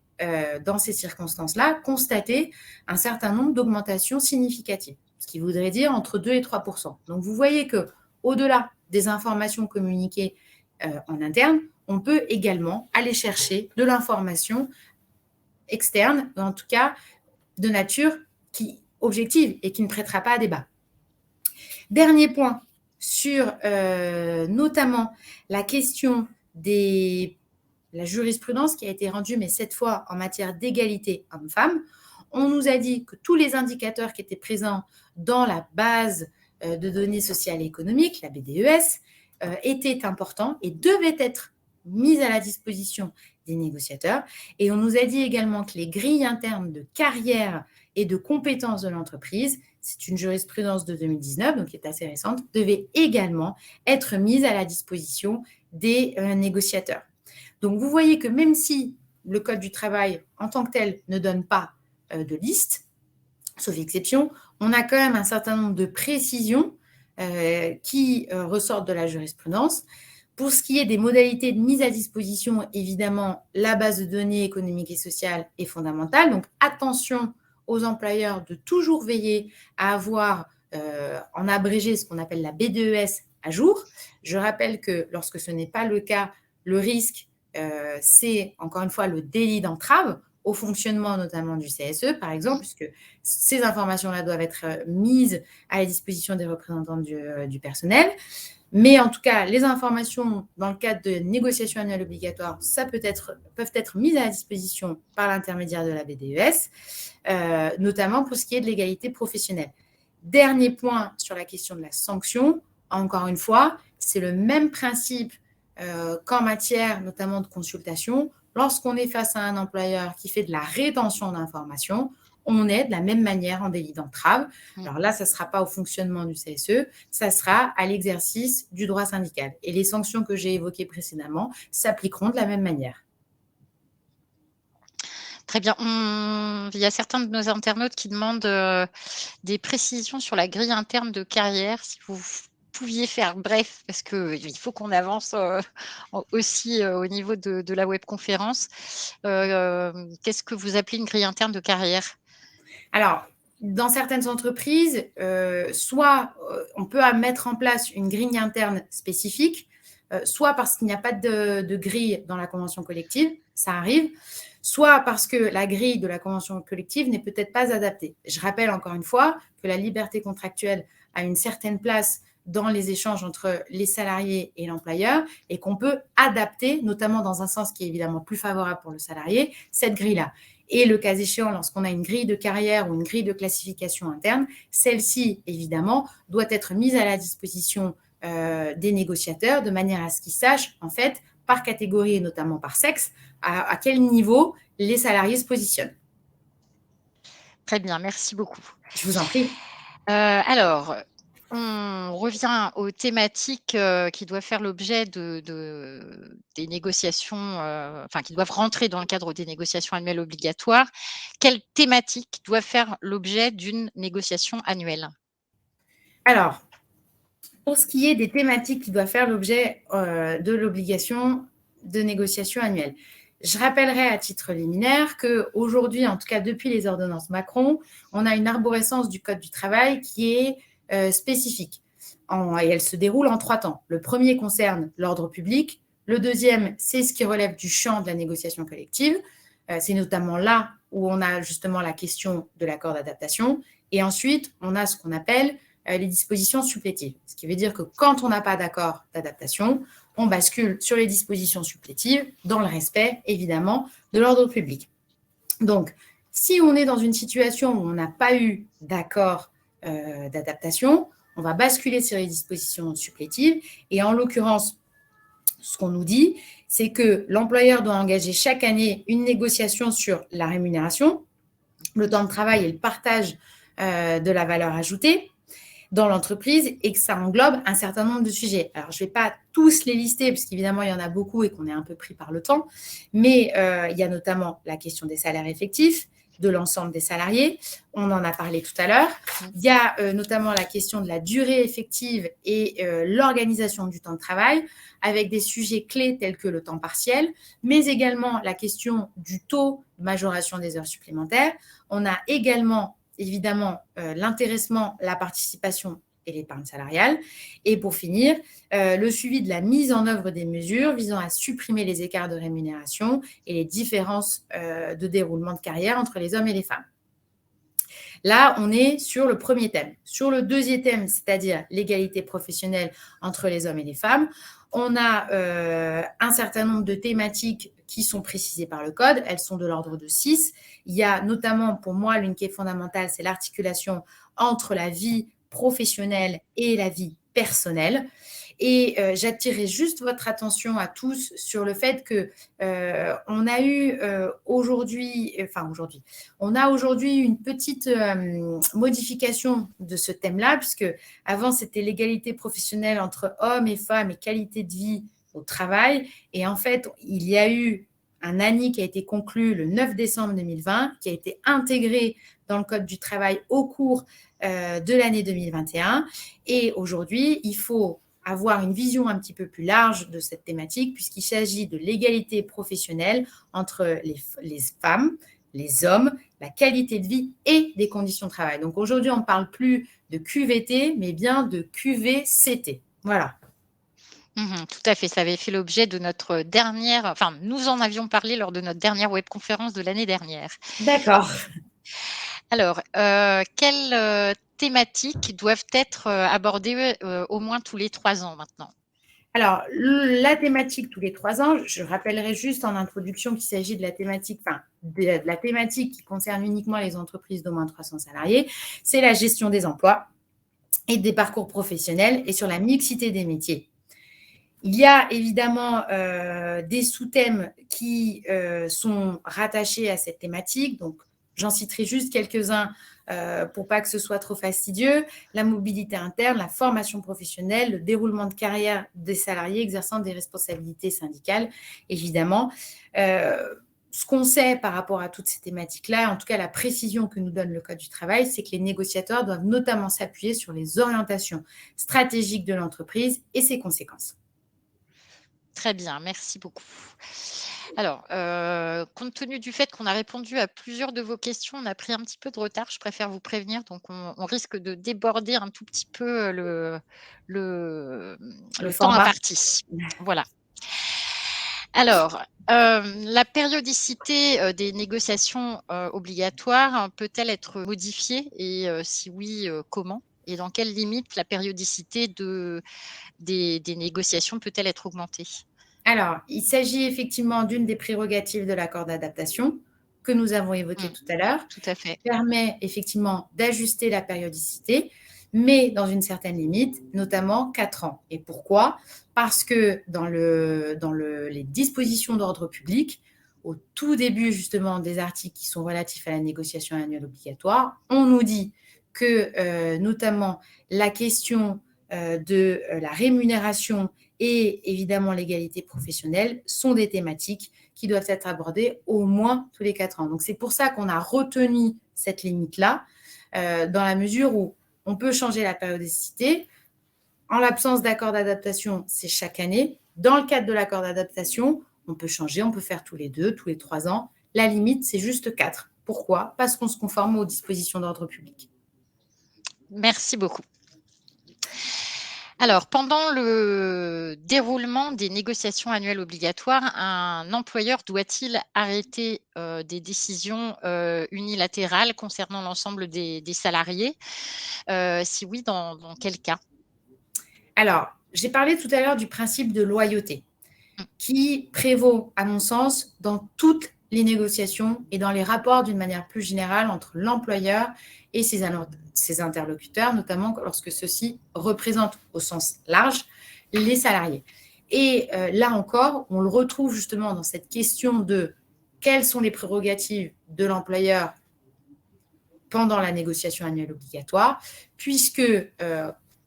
dans ces circonstances-là, constater un certain nombre d'augmentations significatives, ce qui voudrait dire entre 2 et 3%. Donc, vous voyez qu'au-delà des informations communiquées en interne, on peut également aller chercher de l'information externe, en tout cas de nature objective et qui ne prêtera pas à débat. Dernier point sur notamment la question de la jurisprudence qui a été rendue, mais cette fois en matière d'égalité homme-femme. On nous a dit que tous les indicateurs qui étaient présents dans la base de données sociales et économiques, la BDES, étaient importants et devaient être mis à la disposition des négociateurs. Et on nous a dit également que les grilles internes de carrière et de compétences de l'entreprise, c'est une jurisprudence de 2019, donc qui est assez récente, devait également être mise à la disposition des négociateurs. Donc, vous voyez que même si le Code du travail, en tant que tel, ne donne pas de liste, sauf exception, on a quand même un certain nombre de précisions qui ressortent de la jurisprudence. Pour ce qui est des modalités de mise à disposition, évidemment, la base de données économiques et sociales est fondamentale. Donc, attention aux employeurs de toujours veiller à avoir, en abrégé, ce qu'on appelle la BDES à jour. Je rappelle que lorsque ce n'est pas le cas, le risque, c'est encore une fois le délit d'entrave au fonctionnement notamment du CSE, par exemple, puisque ces informations-là doivent être mises à la disposition des représentants du personnel. Mais en tout cas, les informations dans le cadre de négociations annuelles obligatoires, peuvent être mises à la disposition par l'intermédiaire de la BDES, notamment pour ce qui est de l'égalité professionnelle. Dernier point sur la question de la sanction, encore une fois, c'est le même principe qu'en matière notamment de consultation. lorsqu'on est face à un employeur qui fait de la rétention d'informations, on est de la même manière en délit d'entrave. Alors là, ça ne sera pas au fonctionnement du CSE, ça sera à l'exercice du droit syndical. Et les sanctions que j'ai évoquées précédemment s'appliqueront de la même manière. Très bien. Il y a certains de nos internautes qui demandent des précisions sur la grille interne de carrière. Si vous pouviez faire bref, parce qu'il faut qu'on avance aussi au niveau de la webconférence. Qu'est-ce que vous appelez une grille interne de carrière? Alors, dans certaines entreprises, soit on peut mettre en place une grille interne spécifique, soit parce qu'il n'y a pas de grille dans la convention collective, ça arrive, soit parce que la grille de la convention collective n'est peut-être pas adaptée. Je rappelle encore une fois que la liberté contractuelle a une certaine place dans les échanges entre les salariés et l'employeur et qu'on peut adapter, notamment dans un sens qui est évidemment plus favorable pour le salarié, cette grille-là. Et le cas échéant, lorsqu'on a une grille de carrière ou une grille de classification interne, celle-ci, évidemment, doit être mise à la disposition des négociateurs de manière à ce qu'ils sachent, en fait, par catégorie et notamment par sexe, à quel niveau les salariés se positionnent. Très bien, merci beaucoup. Je vous en prie. Alors, on revient aux thématiques qui doivent faire l'objet des négociations, enfin qui doivent rentrer dans le cadre des négociations annuelles obligatoires. Quelles thématiques doivent faire l'objet d'une négociation annuelle? Alors, pour ce qui est des thématiques qui doivent faire l'objet de l'obligation de négociation annuelle, je rappellerai à titre liminaire qu'aujourd'hui, en tout cas depuis les ordonnances Macron, on a une arborescence du Code du travail qui est spécifique. Et elle se déroule en 3 temps. Le premier concerne l'ordre public. Le deuxième, c'est ce qui relève du champ de la négociation collective. C'est notamment là où on a justement la question de l'accord d'adaptation. Et ensuite, on a ce qu'on appelle les dispositions supplétives. Ce qui veut dire que quand on n'a pas d'accord d'adaptation, on bascule sur les dispositions supplétives dans le respect, évidemment, de l'ordre public. Donc, si on est dans une situation où on n'a pas eu d'accord d'adaptation, on va basculer sur les dispositions supplétives. Et en l'occurrence, ce qu'on nous dit, c'est que l'employeur doit engager chaque année une négociation sur la rémunération, le temps de travail et le partage de la valeur ajoutée dans l'entreprise et que ça englobe un certain nombre de sujets. Alors, je ne vais pas tous les lister, parce qu'évidemment, il y en a beaucoup et qu'on est un peu pris par le temps, mais il y a notamment la question des salaires effectifs, de l'ensemble des salariés. On en a parlé tout à l'heure. Il y a notamment la question de la durée effective et l'organisation du temps de travail, avec des sujets clés tels que le temps partiel, mais également la question du taux de majoration des heures supplémentaires. On a également évidemment l'intéressement, la participation et l'épargne salariale. Et pour finir, le suivi de la mise en œuvre des mesures visant à supprimer les écarts de rémunération et les différences de déroulement de carrière entre les hommes et les femmes. Là, on est sur le premier thème. Sur le deuxième thème, c'est-à-dire l'égalité professionnelle entre les hommes et les femmes, on a un certain nombre de thématiques qui sont précisées par le code. Elles sont de l'ordre de 6. Il y a notamment, pour moi, l'une qui est fondamentale, c'est l'articulation entre la vie professionnelle et la vie personnelle. Et j'attirerai juste votre attention à tous sur le fait que on a eu aujourd'hui une petite modification de ce thème-là, puisque avant c'était l'égalité professionnelle entre hommes et femmes et qualité de vie au travail. Et en fait, il y a eu un ANI qui a été conclu le 9 décembre 2020, qui a été intégré dans le Code du travail au cours de l'année 2021. Et aujourd'hui, il faut avoir une vision un petit peu plus large de cette thématique, puisqu'il s'agit de l'égalité professionnelle entre les femmes, les hommes, la qualité de vie et des conditions de travail. Donc aujourd'hui, on ne parle plus de QVT, mais bien de QVCT. Voilà. Tout à fait, ça avait fait l'objet de notre dernière, enfin, nous en avions parlé lors de notre dernière webconférence de l'année dernière. D'accord. Alors, quelles thématiques doivent être abordées au moins tous les 3 ans maintenant? Alors, la thématique tous les 3 ans, je rappellerai juste en introduction qu'il s'agit de la thématique, de la thématique qui concerne uniquement les entreprises d'au moins 300 salariés, c'est la gestion des emplois et des parcours professionnels et sur la mixité des métiers. Il y a évidemment des sous-thèmes qui sont rattachés à cette thématique. Donc, j'en citerai juste quelques-uns pour pas que ce soit trop fastidieux. La mobilité interne, la formation professionnelle, le déroulement de carrière des salariés exerçant des responsabilités syndicales, évidemment. Ce qu'on sait par rapport à toutes ces thématiques-là, en tout cas la précision que nous donne le Code du travail, c'est que les négociateurs doivent notamment s'appuyer sur les orientations stratégiques de l'entreprise et ses conséquences. Très bien, merci beaucoup. Alors, compte tenu du fait qu'on a répondu à plusieurs de vos questions, on a pris un petit peu de retard, je préfère vous prévenir, donc on risque de déborder un tout petit peu, Le le temps format. imparti. Voilà. Alors, la périodicité, des négociations, obligatoires peut-elle être modifiée et si oui, comment? Et dans quelles limites la périodicité des négociations peut-elle être augmentée? Alors, il s'agit effectivement d'une des prérogatives de l'accord d'adaptation que nous avons évoqué Mmh, tout à l'heure, tout à qui fait. permet effectivement d'ajuster la périodicité, mais dans une certaine limite, notamment 4 ans. Et pourquoi? Parce que les dispositions d'ordre public, au tout début justement des articles qui sont relatifs à la négociation annuelle obligatoire, on nous dit que notamment la question de la rémunération et évidemment l'égalité professionnelle sont des thématiques qui doivent être abordées au moins tous les 4 ans. Donc c'est pour ça qu'on a retenu cette limite-là, dans la mesure où on peut changer la périodicité. En l'absence d'accord d'adaptation, c'est chaque année. Dans le cadre de l'accord d'adaptation, on peut changer, on peut faire tous les 2, tous les 3 ans. La limite, c'est juste 4. Pourquoi? Parce qu'on se conforme aux dispositions d'ordre public. Merci beaucoup. Alors, pendant le déroulement des négociations annuelles obligatoires, un employeur doit-il arrêter, des décisions, unilatérales concernant l'ensemble des salariés? Si oui, dans quel cas? Alors, j'ai parlé tout à l'heure du principe de loyauté, Mmh, qui prévaut, à mon sens, dans toutes les négociations et dans les rapports d'une manière plus générale entre l'employeur et ses interlocuteurs, notamment lorsque ceux-ci représentent au sens large les salariés. Et là encore, on le retrouve justement dans cette question de quelles sont les prérogatives de l'employeur pendant la négociation annuelle obligatoire, puisque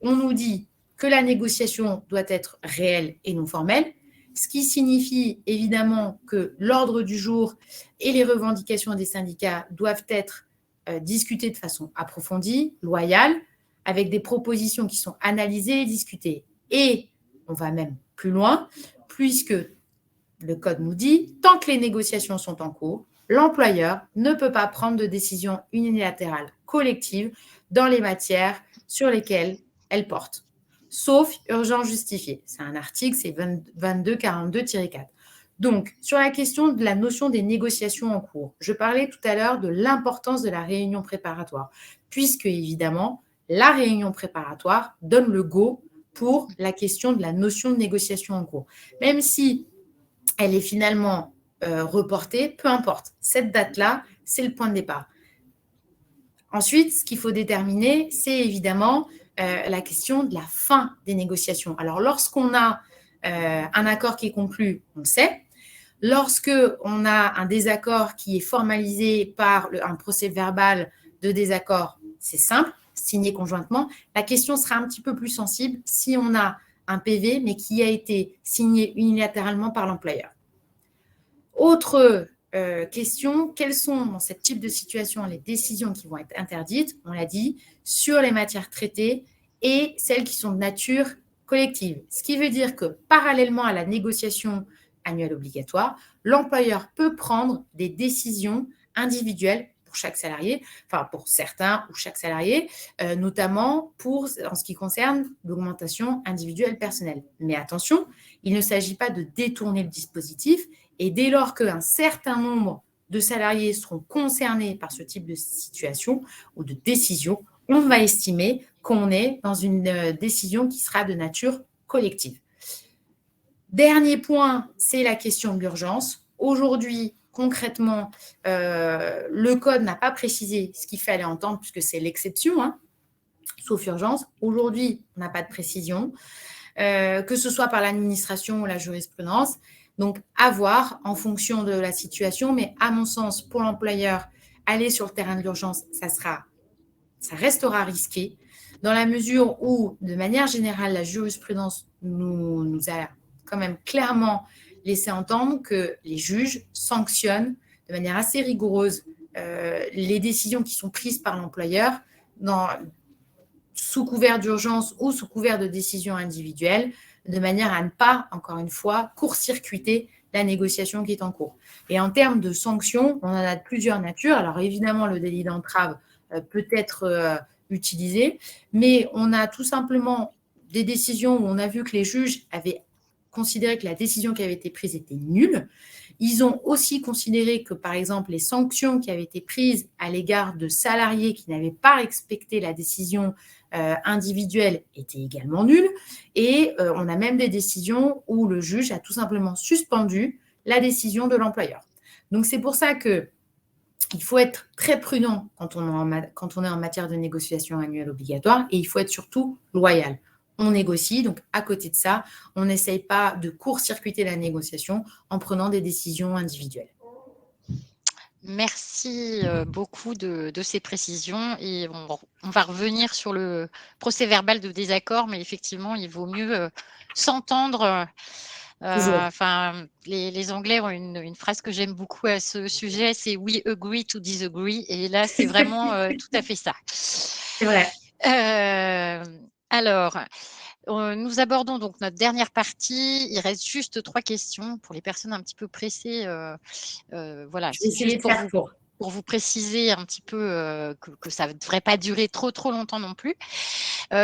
on nous dit que la négociation doit être réelle et non formelle, ce qui signifie évidemment que l'ordre du jour et les revendications des syndicats doivent être discutées de façon approfondie, loyale, avec des propositions qui sont analysées et discutées. Et on va même plus loin, puisque le code nous dit, tant que les négociations sont en cours, l'employeur ne peut pas prendre de décision unilatérale collective dans les matières sur lesquelles elle porte, sauf urgence justifiée. C'est un article, c'est 2242-4. Donc, sur la question de la notion des négociations en cours, je parlais tout à l'heure de l'importance de la réunion préparatoire, puisque évidemment, la réunion préparatoire donne le go pour la question de la notion de négociation en cours. Même si elle est finalement reportée, peu importe. Cette date-là, c'est le point de départ. Ensuite, ce qu'il faut déterminer, c'est évidemment la question de la fin des négociations. Alors, lorsqu'on a un accord qui est conclu, on le sait. Lorsqu'on a un désaccord qui est formalisé par un procès verbal de désaccord, c'est simple, signé conjointement. La question sera un petit peu plus sensible si on a un PV, mais qui a été signé unilatéralement par l'employeur. Autre question, quelles sont dans ce type de situation les décisions qui vont être interdites? On l'a dit, sur les matières traitées et celles qui sont de nature collective. Ce qui veut dire que parallèlement à la négociation annuelle obligatoire, l'employeur peut prendre des décisions individuelles pour chaque salarié, enfin pour certains ou chaque salarié, notamment en ce qui concerne l'augmentation individuelle personnelle. Mais attention, il ne s'agit pas de détourner le dispositif. Et dès lors qu'un certain nombre de salariés seront concernés par ce type de situation ou de décision, on va estimer qu'on est dans une décision qui sera de nature collective. Dernier point, c'est la question de l'urgence. Aujourd'hui, concrètement, le code n'a pas précisé ce qu'il fallait entendre puisque c'est l'exception, hein, sauf urgence. Aujourd'hui, on n'a pas de précision. que ce soit par l'administration ou la jurisprudence. Donc, à voir en fonction de la situation, mais à mon sens, pour l'employeur, aller sur le terrain de l'urgence, ça restera risqué, dans la mesure où, de manière générale, la jurisprudence nous a quand même clairement laissé entendre que les juges sanctionnent de manière assez rigoureuse les décisions qui sont prises par l'employeur sous couvert d'urgence ou sous couvert de décision individuelle, de manière à ne pas, encore une fois, court-circuiter la négociation qui est en cours. Et en termes de sanctions, on en a de plusieurs natures. Alors évidemment, le délit d'entrave peut être utilisé, mais on a tout simplement des décisions où on a vu que les juges avaient considéré que la décision qui avait été prise était nulle. Ils ont aussi considéré que, par exemple, les sanctions qui avaient été prises à l'égard de salariés qui n'avaient pas respecté la décision individuelle étaient également nulles. Et on a même des décisions où le juge a tout simplement suspendu la décision de l'employeur. Donc, c'est pour ça que il faut être très prudent quand on est en matière de négociation annuelle obligatoire et il faut être surtout loyal. On négocie, donc à côté de ça, on n'essaye pas de court-circuiter la négociation en prenant des décisions individuelles. Merci beaucoup de ces précisions et on va revenir sur le procès verbal de désaccord, mais effectivement, il vaut mieux s'entendre. Enfin, les Anglais ont une phrase que j'aime beaucoup à ce sujet, c'est "We agree to disagree", et là, c'est vraiment tout à fait ça. C'est vrai. Alors, nous abordons donc notre dernière partie. Il reste juste 3 questions pour les personnes un petit peu pressées. Voilà, Je vais c'est essayer juste de faire court. pour vous préciser un petit peu que ça ne devrait pas durer trop longtemps non plus.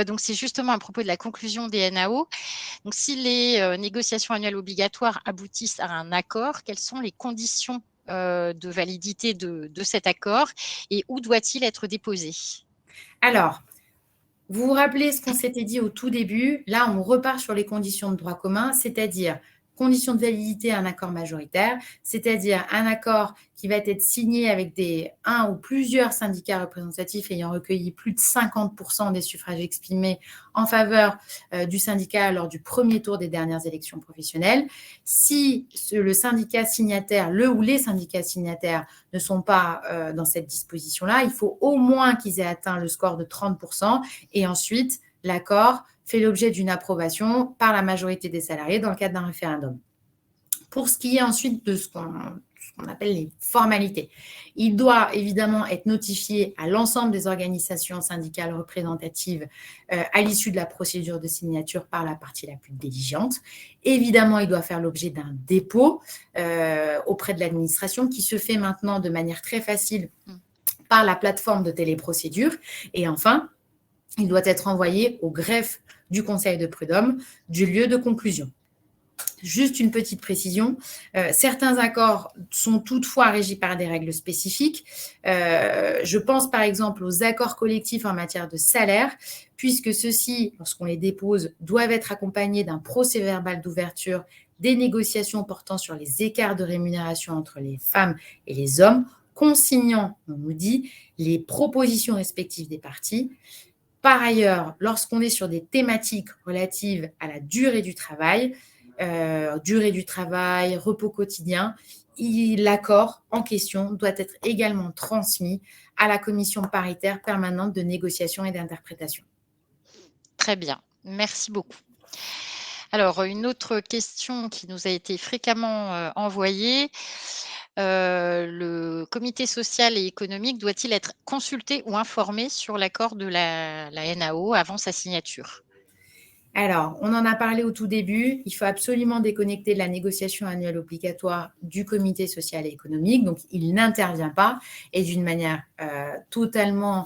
Donc, c'est justement à propos de la conclusion des NAO. Donc, si les négociations annuelles obligatoires aboutissent à un accord, quelles sont les conditions de validité de cet accord et où doit-il être déposé? Alors, vous vous rappelez ce qu'on s'était dit au tout début. Là, on repart sur les conditions de droit commun, c'est-à-dire conditions de validité, un accord majoritaire, c'est-à-dire un accord qui va être signé avec un ou plusieurs syndicats représentatifs ayant recueilli plus de 50% des suffrages exprimés en faveur du syndicat lors du premier tour des dernières élections professionnelles. Si le syndicat signataire, le ou les syndicats signataires ne sont pas dans cette disposition-là, il faut au moins qu'ils aient atteint le score de 30%, et ensuite, l'accord fait l'objet d'une approbation par la majorité des salariés dans le cadre d'un référendum. Pour ce qui est ensuite de ce qu'on appelle les formalités, il doit évidemment être notifié à l'ensemble des organisations syndicales représentatives à l'issue de la procédure de signature par la partie la plus diligente. Évidemment, il doit faire l'objet d'un dépôt auprès de l'administration qui se fait maintenant de manière très facile par la plateforme de téléprocédure. Et enfin, il doit être envoyé au greffe du Conseil de prud'homme du lieu de conclusion. Juste une petite précision, certains accords sont toutefois régis par des règles spécifiques. Je pense par exemple aux accords collectifs en matière de salaire, puisque ceux-ci, lorsqu'on les dépose, doivent être accompagnés d'un procès-verbal d'ouverture des négociations portant sur les écarts de rémunération entre les femmes et les hommes, consignant, on nous dit, les propositions respectives des parties. Par ailleurs, lorsqu'on est sur des thématiques relatives à la durée du travail, repos quotidien, l'accord en question doit être également transmis à la commission paritaire permanente de négociation et d'interprétation. Très bien, merci beaucoup. Alors, une autre question qui nous a été fréquemment envoyée. Le comité social et économique doit-il être consulté ou informé sur l'accord de la NAO avant sa signature? Alors, on en a parlé au tout début, il faut absolument déconnecter la négociation annuelle obligatoire du comité social et économique, donc il n'intervient pas et d'une manière totalement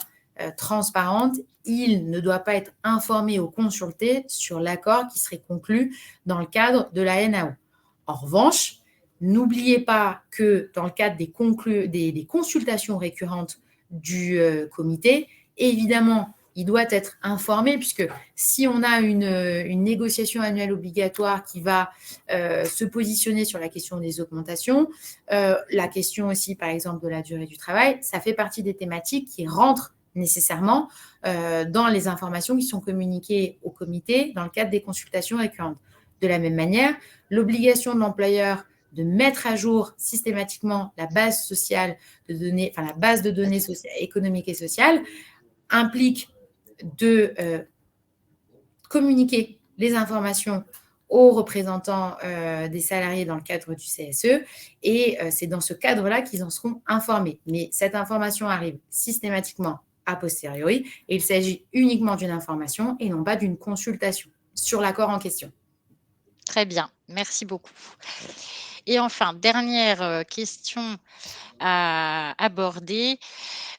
transparente, il ne doit pas être informé ou consulté sur l'accord qui serait conclu dans le cadre de la NAO. En revanche, n'oubliez pas que dans le cadre des consultations récurrentes du comité, évidemment, il doit être informé, puisque si on a une négociation annuelle obligatoire qui va se positionner sur la question des augmentations, la question aussi, par exemple, de la durée du travail, ça fait partie des thématiques qui rentrent nécessairement dans les informations qui sont communiquées au comité dans le cadre des consultations récurrentes. De la même manière, l'obligation de l'employeur de mettre à jour systématiquement la base sociale de données, enfin la base de données économiques et sociales, implique de communiquer les informations aux représentants des salariés dans le cadre du CSE, et c'est dans ce cadre-là qu'ils en seront informés. Mais cette information arrive systématiquement a posteriori, et il s'agit uniquement d'une information et non pas d'une consultation sur l'accord en question. Très bien, merci beaucoup. Et enfin, dernière question à aborder.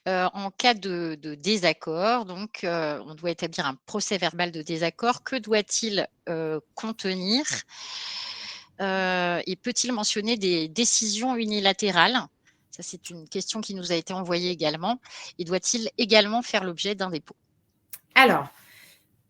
En cas de désaccord, donc on doit établir un procès-verbal de désaccord. Que doit-il contenir et peut-il mentionner des décisions unilatérales? Ça, c'est une question qui nous a été envoyée également. Et doit-il également faire l'objet d'un dépôt? Alors,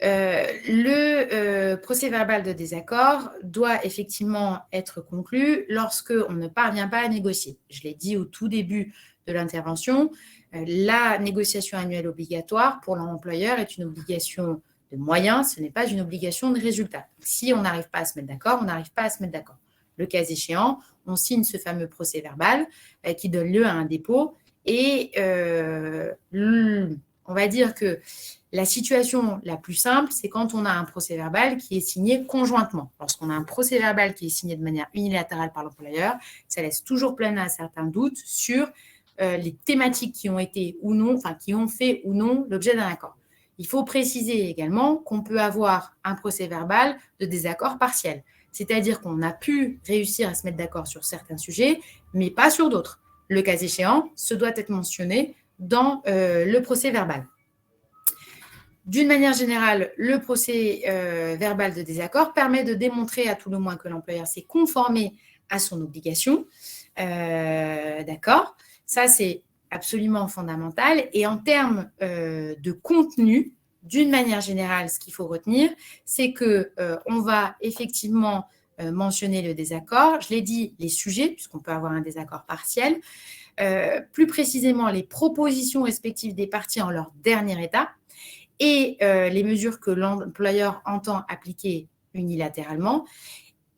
le procès-verbal de désaccord doit effectivement être conclu lorsque on ne parvient pas à négocier. Je l'ai dit au tout début de l'intervention, la négociation annuelle obligatoire pour l'employeur est une obligation de moyens, ce n'est pas une obligation de résultat. Si on n'arrive pas à se mettre d'accord, on n'arrive pas à se mettre d'accord. Le cas échéant, on signe ce fameux procès-verbal qui donne lieu à un dépôt, et on va dire que la situation la plus simple, c'est quand on a un procès-verbal qui est signé conjointement. Lorsqu'on a un procès-verbal qui est signé de manière unilatérale par l'employeur, ça laisse toujours planer un certain doute sur les thématiques qui ont été ou non, enfin qui ont fait ou non l'objet d'un accord. Il faut préciser également qu'on peut avoir un procès-verbal de désaccord partiel, c'est-à-dire qu'on a pu réussir à se mettre d'accord sur certains sujets, mais pas sur d'autres. Le cas échéant, ce doit être mentionné dans le procès-verbal. D'une manière générale, le procès verbal de désaccord permet de démontrer à tout le moins que l'employeur s'est conformé à son obligation. D'accord ? Ça, c'est absolument fondamental. Et en termes de contenu, d'une manière générale, ce qu'il faut retenir, c'est qu'on va effectivement mentionner le désaccord. Je l'ai dit, les sujets, puisqu'on peut avoir un désaccord partiel. Plus précisément, les propositions respectives des parties en leur dernier état, et les mesures que l'employeur entend appliquer unilatéralement.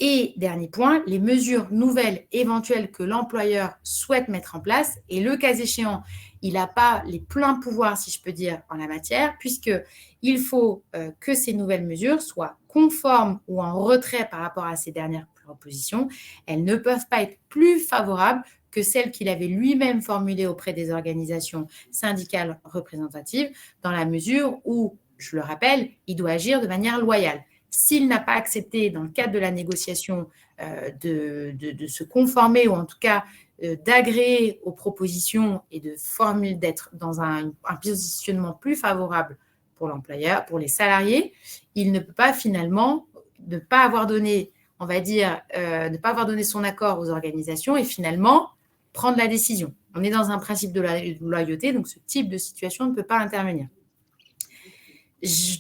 Et dernier point, les mesures nouvelles éventuelles que l'employeur souhaite mettre en place. Et le cas échéant, il n'a pas les pleins pouvoirs, si je peux dire, en la matière, puisqu'il faut que ces nouvelles mesures soient conformes ou en retrait par rapport à ces dernières propositions. Elles ne peuvent pas être plus favorables que celles qu'il avait lui-même formulées auprès des organisations syndicales représentatives, dans la mesure où, je le rappelle, il doit agir de manière loyale. S'il n'a pas accepté, dans le cadre de la négociation, de se conformer, ou en tout cas d'agréer aux propositions et d'être dans un positionnement plus favorable pour l'employeur, pour les salariés, il ne peut pas finalement ne pas avoir donné, on va dire, ne pas avoir donné son accord aux organisations et finalement prendre la décision. On est dans un principe de loyauté, donc ce type de situation ne peut pas intervenir.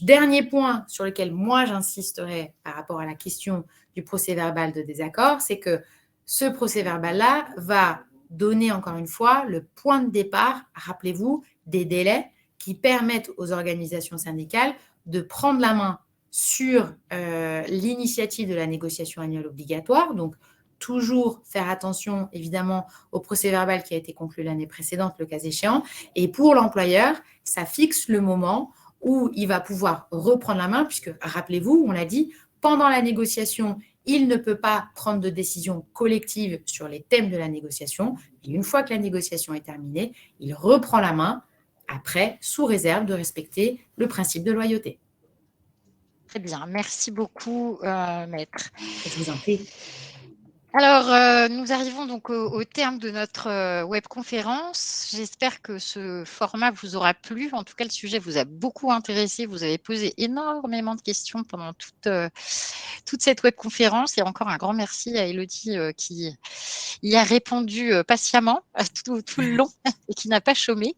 Dernier point sur lequel moi j'insisterai par rapport à la question du procès-verbal de désaccord, c'est que ce procès-verbal-là va donner encore une fois le point de départ, rappelez-vous, des délais qui permettent aux organisations syndicales de prendre la main sur l'initiative de la négociation annuelle obligatoire. Donc, toujours faire attention, évidemment, au procès-verbal qui a été conclu l'année précédente, le cas échéant. Et pour l'employeur, ça fixe le moment où il va pouvoir reprendre la main, puisque, rappelez-vous, on l'a dit, pendant la négociation, il ne peut pas prendre de décision collective sur les thèmes de la négociation. Et une fois que la négociation est terminée, il reprend la main, après, sous réserve de respecter le principe de loyauté. Très bien, merci beaucoup, maître. Je vous en prie. Alors, nous arrivons donc au terme de notre webconférence. J'espère que ce format vous aura plu. En tout cas, le sujet vous a beaucoup intéressé. Vous avez posé énormément de questions pendant toute cette webconférence. Et encore un grand merci à Élodie qui y a répondu patiemment tout le long et qui n'a pas chômé.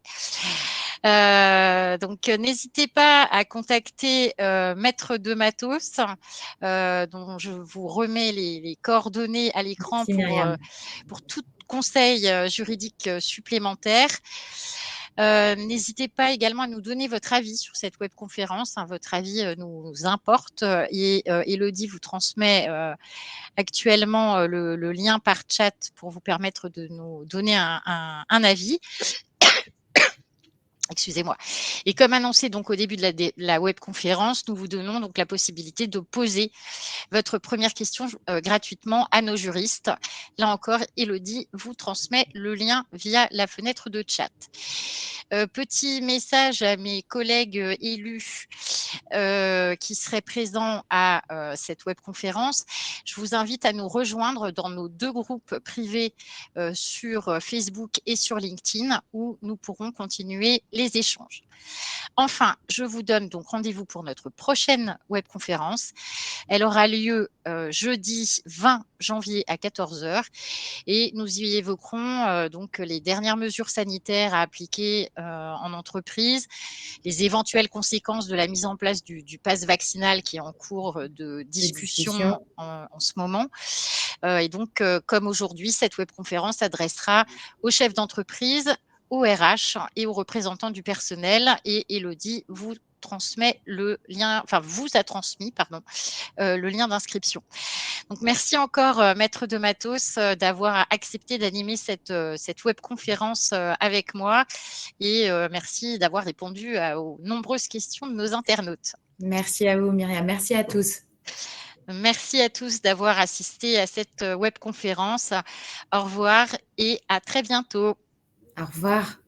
Donc, n'hésitez pas à contacter Maître de Matos, dont je vous remets les coordonnées à l'écran pour tout conseil juridique supplémentaire. N'hésitez pas également à nous donner votre avis sur cette webconférence. Votre avis nous importe. Et Élodie vous transmet actuellement le lien par chat pour vous permettre de nous donner un avis. Excusez-moi. Et comme annoncé donc au début de la webconférence, nous vous donnons donc la possibilité de poser votre première question gratuitement à nos juristes. Là encore, Élodie vous transmet le lien via la fenêtre de chat. Petit message à mes collègues élus qui seraient présents à cette webconférence. Je vous invite à nous rejoindre dans nos 2 groupes privés sur Facebook et sur LinkedIn où nous pourrons continuer les échanges. Enfin, je vous donne donc rendez-vous pour notre prochaine webconférence. Elle aura lieu jeudi 20 janvier à 14 h et nous y évoquerons donc les dernières mesures sanitaires à appliquer en entreprise, les éventuelles conséquences de la mise en place du pass vaccinal qui est en cours de discussion en ce moment. Et donc, comme aujourd'hui, cette webconférence s'adressera aux chefs d'entreprise, aux RH et aux représentants du personnel. Et Élodie vous transmet le lien, enfin vous a transmis, pardon, le lien d'inscription. Donc merci encore, Maître de Matos, d'avoir accepté d'animer cette webconférence avec moi et merci d'avoir répondu aux nombreuses questions de nos internautes. Merci à vous, Myriam. Merci à tous. Merci à tous d'avoir assisté à cette webconférence. Au revoir et à très bientôt. Au revoir.